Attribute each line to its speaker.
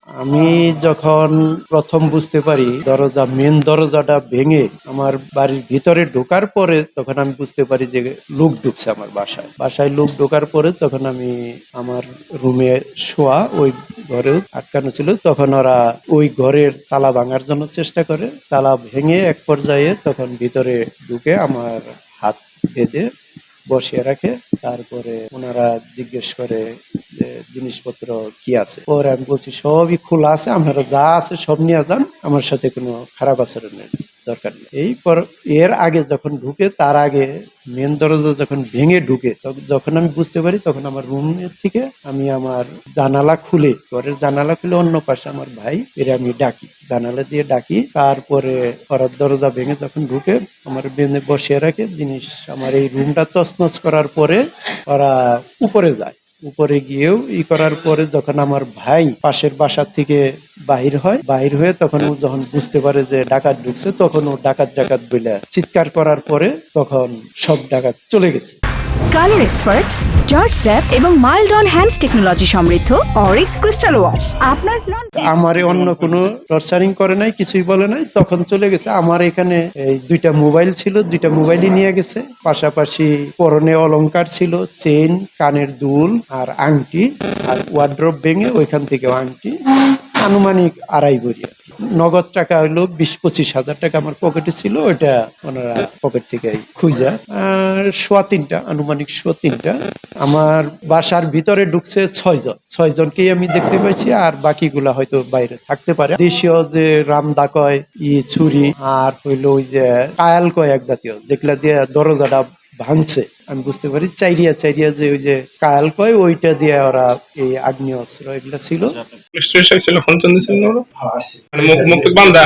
Speaker 1: আমি যখন প্রথম বুঝতে পারি মেন দরজাটা ভেঙে আমার বাড়ির ভিতরে ঢোকার পরে তখন আমি বুঝতে পারি যে লোক ঢুকছে আমার বাসায় লোক ঢোকার পরে তখন আমি আমার রুমে শোয়া ওই ঘরে আটকানো ছিল, তখন ওরা ওই ঘরের তালা ভাঙার জন্য চেষ্টা করে, তালা ভেঙে এক পর্যায়ে তখন ভিতরে ঢুকে আমার হাত বেঁধে বসিয়ে রাখে। তারপরে ওনারা জিজ্ঞেস করে যে জিনিসপত্র কি আছে, পরে আমি বলছি সবই খোলা আছে, আপনারা যা আছে সব নিয়ে যান, আমার সাথে কোনো খারাপ আচরণের দরকার নেই। এর আগে যখন ঢুকে, তার আগে মেন দরজা যখন ভেঙে ঢুকে যখন আমি বুঝতে পারি, তখন আমার রুমের থেকে আমি আমার ঘরের জানালা খুলে অন্য পাশে আমার ভাই এরা আমি ডাকি, জানালা দিয়ে ডাকি। তারপরে ওরা দরজা ভেঙে যখন ঢুকে আমার বেঁধে বসিয়ে রাখে জিনিস, আমার এই রুমটা তছনছ করার পরে ওরা উপরে যায়। উপরে গিয়েও করার পরে যখন আমার ভাই পাশের বাসা থেকে বাহির হয়ে তখন ও যখন বুঝতে পারে যে ডাকাত ঢুকছে, তখন ও ডাকাত বলে চিৎকার করার পরে তখন সব ডাকাত চলে গেছে।
Speaker 2: কালার এক্সপার্ট, জর্জ স্যাপ এবং মাইল্ড অন হ্যান্ডস টেকনোলজি সমৃদ্ধ অরিক্স ক্রিস্টাল ওয়াশ আপনার
Speaker 1: আমারে অন্য কোনো টর্চারিং করে নাই, কিছুই বলে নাই, তখন চলে গেছে। আমার এখানে এই দুইটা মোবাইল ছিল, দুইটা মোবাইলই নিয়ে গেছে, পাশাপাশি পরনে অলংকার ছিল, চেইন, কানের দুল আর আংটি, আর ওয়ার্ড্রপ ভেঙে ওইখান থেকে আংটি, আনুমানিক 2.5 ভরি। নগদ টাকা হইলো 20-25 হাজার টাকা আমার পকেটে ছিল, ওইটা ওনারা পকেট থেকে খুঁজা, আর আনুমানিক 3টা। আমার বাসার ভিতরে ঢুকছে 6 জনকেই আমি দেখতে পাইছি, আর বাকিগুলা হয়তো বাইরে থাকতে পারে। দেশীয় যে রামদা কয়, ছুরি, আর হইলো ওই যে কায়াল কয় এক জাতীয়, যেগুলা দিয়ে দরজাটা ভাঙছে, আমি বুঝতে পারি চাইরিয়া যে ওই যে কায়াল কয়, ওইটা দিয়ে ওরা এই আগ্নেয় অস্ত্র এগুলা ছিল।
Speaker 3: পুলিশ ছিল ফোন চন্দিছিল না, মুখ বান্ধা